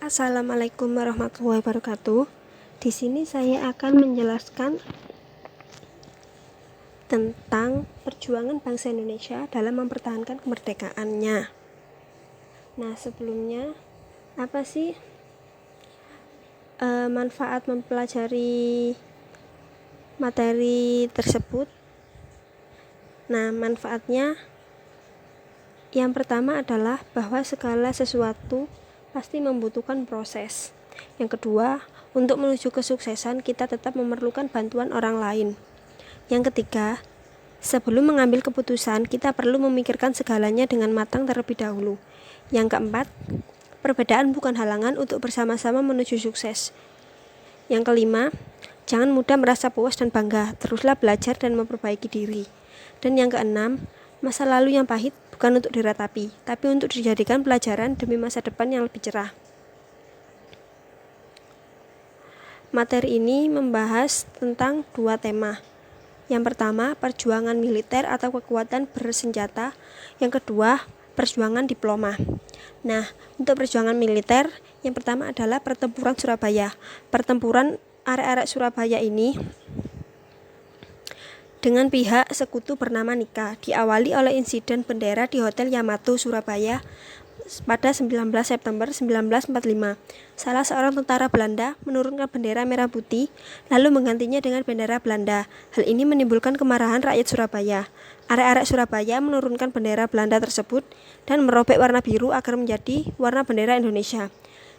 Assalamualaikum warahmatullahi wabarakatuh. Di sini saya akan menjelaskan tentang perjuangan bangsa Indonesia dalam mempertahankan kemerdekaannya. Nah, sebelumnya apa sih manfaat mempelajari materi tersebut? Nah, manfaatnya yang pertama adalah bahwa segala sesuatu pasti membutuhkan proses. Yang kedua, untuk menuju kesuksesan kita tetap memerlukan bantuan orang lain. Yang ketiga, sebelum mengambil keputusan kita perlu memikirkan segalanya dengan matang terlebih dahulu. Yang keempat, perbedaan bukan halangan untuk bersama-sama menuju sukses. Yang kelima, jangan mudah merasa puas dan bangga, teruslah belajar dan memperbaiki diri. Dan yang keenam, masa lalu yang pahit bukan untuk diratapi, tapi untuk dijadikan pelajaran demi masa depan yang lebih cerah. Materi ini membahas tentang dua tema. Yang pertama, perjuangan militer atau kekuatan bersenjata. Yang kedua, perjuangan diploma. Nah, untuk perjuangan militer, yang pertama adalah pertempuran Surabaya. Pertempuran arek-arek Surabaya ini dengan pihak sekutu bernama Nika diawali oleh insiden bendera di Hotel Yamato, Surabaya pada 19 September 1945. Salah seorang tentara Belanda menurunkan bendera merah putih lalu menggantinya dengan bendera Belanda. Hal ini menimbulkan kemarahan rakyat Surabaya. Arek-arek Surabaya menurunkan bendera Belanda tersebut dan merobek warna biru agar menjadi warna bendera Indonesia.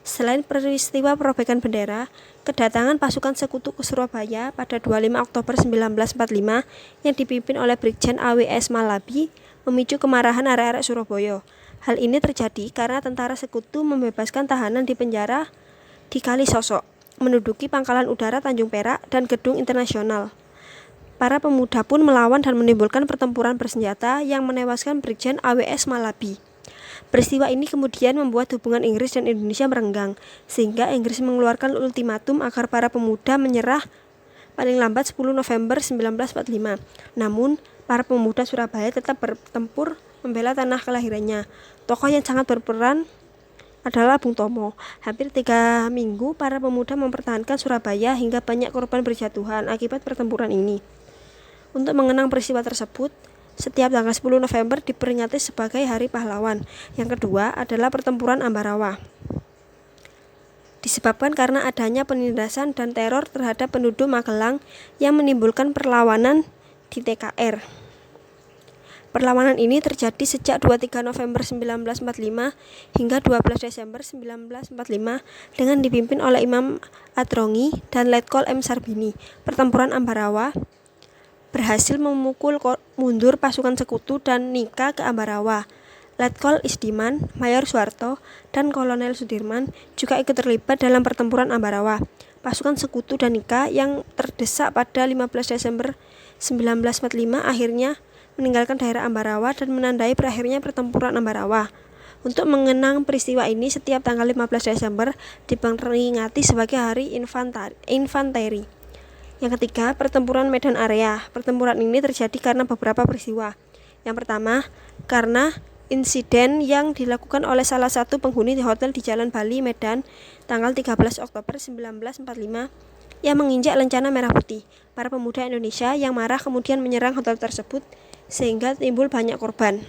Selain peristiwa perobekan bendera, kedatangan pasukan sekutu ke Surabaya pada 25 Oktober 1945 yang dipimpin oleh Brigjen AWS Malabi memicu kemarahan arek-arek Surabaya. Hal ini terjadi karena tentara sekutu membebaskan tahanan di penjara di Kalisosok, menduduki pangkalan udara Tanjung Perak dan gedung internasional. Para pemuda pun melawan dan menimbulkan pertempuran bersenjata yang menewaskan Brigjen AWS Malabi. Peristiwa ini kemudian membuat hubungan Inggris dan Indonesia merenggang, sehingga Inggris mengeluarkan ultimatum agar para pemuda menyerah paling lambat 10 November 1945. Namun, para pemuda Surabaya tetap bertempur membela tanah kelahirannya. Tokoh yang sangat berperan adalah Bung Tomo. Hampir 3 minggu para pemuda mempertahankan Surabaya hingga banyak korban berjatuhan akibat pertempuran ini. Untuk mengenang peristiwa tersebut, setiap tanggal 10 November diperingati sebagai Hari Pahlawan. Yang kedua adalah pertempuran Ambarawa. Disebabkan karena adanya penindasan dan teror terhadap penduduk Magelang yang menimbulkan perlawanan di TKR. Perlawanan ini terjadi sejak 23 November 1945 hingga 12 Desember 1945 dengan dipimpin oleh Imam Adrongi dan Letkol M. Sarbini. Pertempuran Ambarawa berhasil memukul mundur pasukan sekutu dan Nika ke Ambarawa. Letkol Isdiman, Mayor Soeharto, dan Kolonel Sudirman juga ikut terlibat dalam pertempuran Ambarawa. Pasukan sekutu dan Nika yang terdesak pada 15 Desember 1945 akhirnya meninggalkan daerah Ambarawa dan menandai berakhirnya pertempuran Ambarawa. Untuk mengenang peristiwa ini, setiap tanggal 15 Desember diperingati sebagai Hari Infanteri. Yang ketiga, pertempuran Medan Area. Pertempuran ini terjadi karena beberapa peristiwa. Yang pertama, karena insiden yang dilakukan oleh salah satu penghuni di hotel di Jalan Bali, Medan, tanggal 13 Oktober 1945 yang menginjak lencana merah putih. Para pemuda Indonesia yang marah kemudian menyerang hotel tersebut sehingga timbul banyak korban.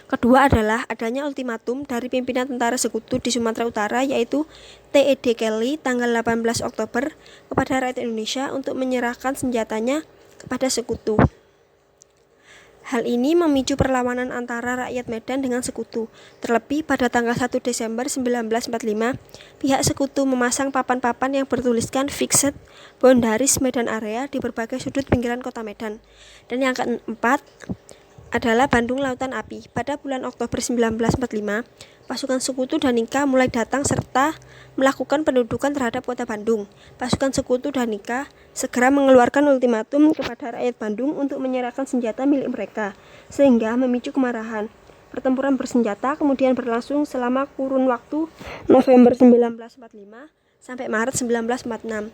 Kedua adalah adanya ultimatum dari pimpinan tentara sekutu di Sumatera Utara yaitu T.E.D. Kelly tanggal 18 Oktober kepada rakyat Indonesia untuk menyerahkan senjatanya kepada sekutu. Hal ini memicu perlawanan antara rakyat Medan dengan sekutu. Terlebih pada tanggal 1 Desember 1945, pihak sekutu memasang papan-papan yang bertuliskan Fixed Boundaries Medan Area di berbagai sudut pinggiran kota Medan. Dan yang keempat adalah Bandung Lautan Api. Pada bulan Oktober 1945, pasukan sekutu dan Nika mulai datang serta melakukan pendudukan terhadap kota Bandung. Pasukan sekutu dan Nika segera mengeluarkan ultimatum kepada rakyat Bandung untuk menyerahkan senjata milik mereka, sehingga memicu kemarahan. Pertempuran bersenjata kemudian berlangsung selama kurun waktu November 1945 sampai Maret 1946.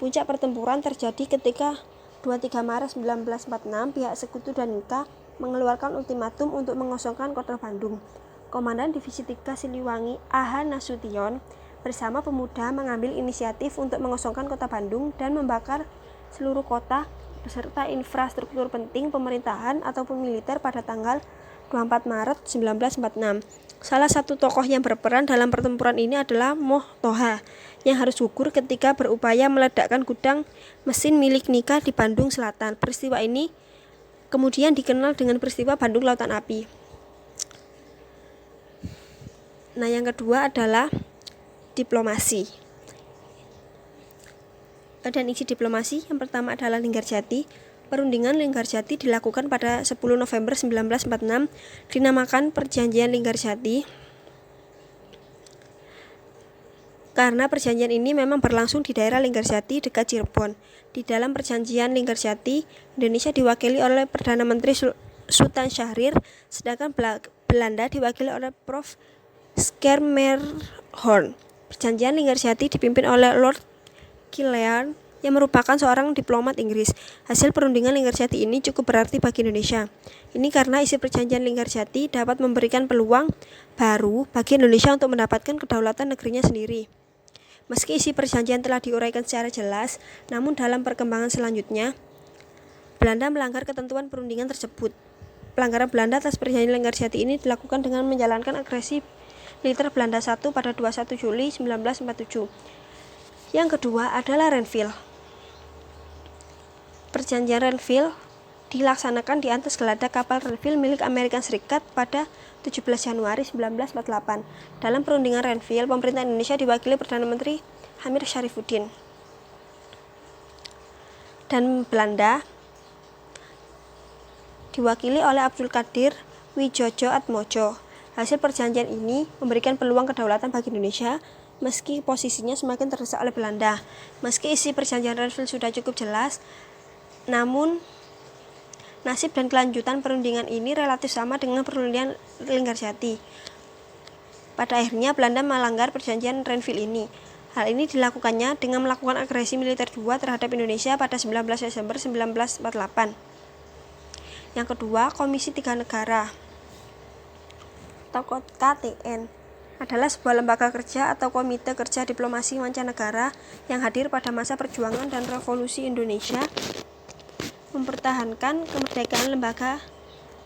Puncak pertempuran terjadi ketika 23 Maret 1946 pihak sekutu dan Nika mengeluarkan ultimatum untuk mengosongkan kota Bandung. Komandan Divisi 3 Siliwangi A.H. Nasution bersama pemuda mengambil inisiatif untuk mengosongkan kota Bandung dan membakar seluruh kota beserta infrastruktur penting pemerintahan ataupun militer pada tanggal 24 Maret 1946. Salah satu tokoh yang berperan dalam pertempuran ini adalah Moh Toha yang harus gugur ketika berupaya meledakkan gudang mesin milik Nika di Bandung Selatan. Peristiwa ini kemudian dikenal dengan peristiwa Bandung Lautan Api. Nah, yang kedua adalah diplomasi. Dan isi diplomasi yang pertama adalah Linggarjati. Perundingan Linggarjati dilakukan pada 10 November 1946, dinamakan Perjanjian Linggarjati karena perjanjian ini memang berlangsung di daerah Linggarjati dekat Cirebon. Di dalam Perjanjian Linggarjati, Indonesia diwakili oleh Perdana Menteri Sultan Syahrir, sedangkan Belanda diwakili oleh Prof. Schermerhorn. Perjanjian Linggarjati dipimpin oleh Lord Killearn yang merupakan seorang diplomat Inggris. Hasil perundingan Linggarjati ini cukup berarti bagi Indonesia. Ini karena isi perjanjian Linggarjati dapat memberikan peluang baru bagi Indonesia untuk mendapatkan kedaulatan negerinya sendiri. Meski isi perjanjian telah diuraikan secara jelas, namun dalam perkembangan selanjutnya, Belanda melanggar ketentuan perundingan tersebut. Pelanggaran Belanda atas perjanjian Linggarjati ini dilakukan dengan menjalankan agresi militer Belanda 1 pada 21 Juli 1947. Yang kedua adalah Renville. Perjanjian Renville dilaksanakan di atas geladak kapal Renville milik Amerika Serikat pada 17 Januari 1948. Dalam perundingan Renville, pemerintah Indonesia diwakili Perdana Menteri Hamid Syarifuddin. Dan Belanda diwakili oleh Abdul Qadir Widjojoatmojo. Hasil perjanjian ini memberikan peluang kedaulatan bagi Indonesia meski posisinya semakin terdesak oleh Belanda. Meski isi perjanjian Renville sudah cukup jelas, namun nasib dan kelanjutan perundingan ini relatif sama dengan perundingan Linggarjati. Pada akhirnya Belanda melanggar perjanjian Renville ini. Hal ini dilakukannya dengan melakukan agresi militer 2 terhadap Indonesia pada 19 Desember 1948. Yang kedua, Komisi Tiga Negara atau KTN adalah sebuah lembaga kerja atau komite kerja diplomasi mancanegara yang hadir pada masa perjuangan dan revolusi Indonesia. Mempertahankan kemerdekaan lembaga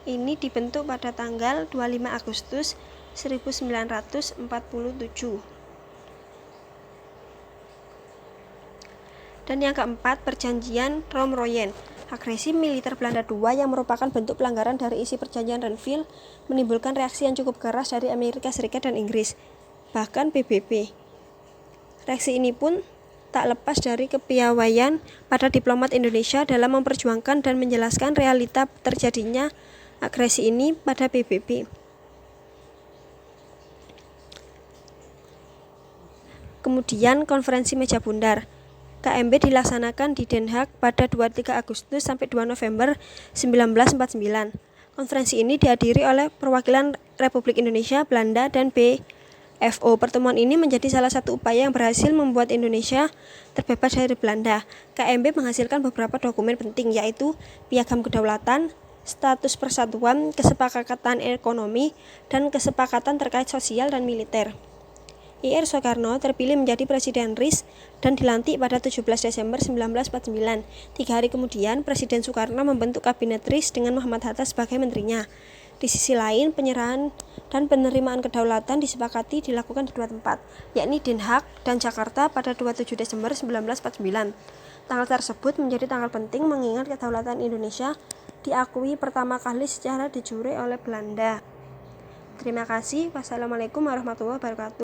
ini dibentuk pada tanggal 25 Agustus 1947. Dan yang keempat, Perjanjian Romroyen. Agresi militer Belanda II yang merupakan bentuk pelanggaran dari isi perjanjian Renville menimbulkan reaksi yang cukup keras dari Amerika Serikat dan Inggris, bahkan PBB. Reaksi ini pun tak lepas dari kepiawaian para diplomat Indonesia dalam memperjuangkan dan menjelaskan realita terjadinya agresi ini pada PBB. Kemudian konferensi meja bundar. KMB dilaksanakan di Den Haag pada 23 Agustus sampai 2 November 1949. Konferensi ini dihadiri oleh perwakilan Republik Indonesia, Belanda, dan BFO. Pertemuan ini menjadi salah satu upaya yang berhasil membuat Indonesia terbebas dari Belanda. KMB menghasilkan beberapa dokumen penting, yaitu Piagam Kedaulatan, Status Persatuan, Kesepakatan Ekonomi, dan Kesepakatan terkait sosial dan militer. Ir Soekarno terpilih menjadi Presiden RIS dan dilantik pada 17 Desember 1949. 3 hari kemudian, Presiden Soekarno membentuk Kabinet RIS dengan Muhammad Hatta sebagai menterinya. Di sisi lain, penyerahan dan penerimaan kedaulatan disepakati dilakukan di 2 tempat, yakni Den Haag dan Jakarta pada 27 Desember 1949. Tanggal tersebut menjadi tanggal penting mengingat kedaulatan Indonesia diakui pertama kali secara de jure oleh Belanda. Terima kasih. Wassalamualaikum warahmatullahi wabarakatuh.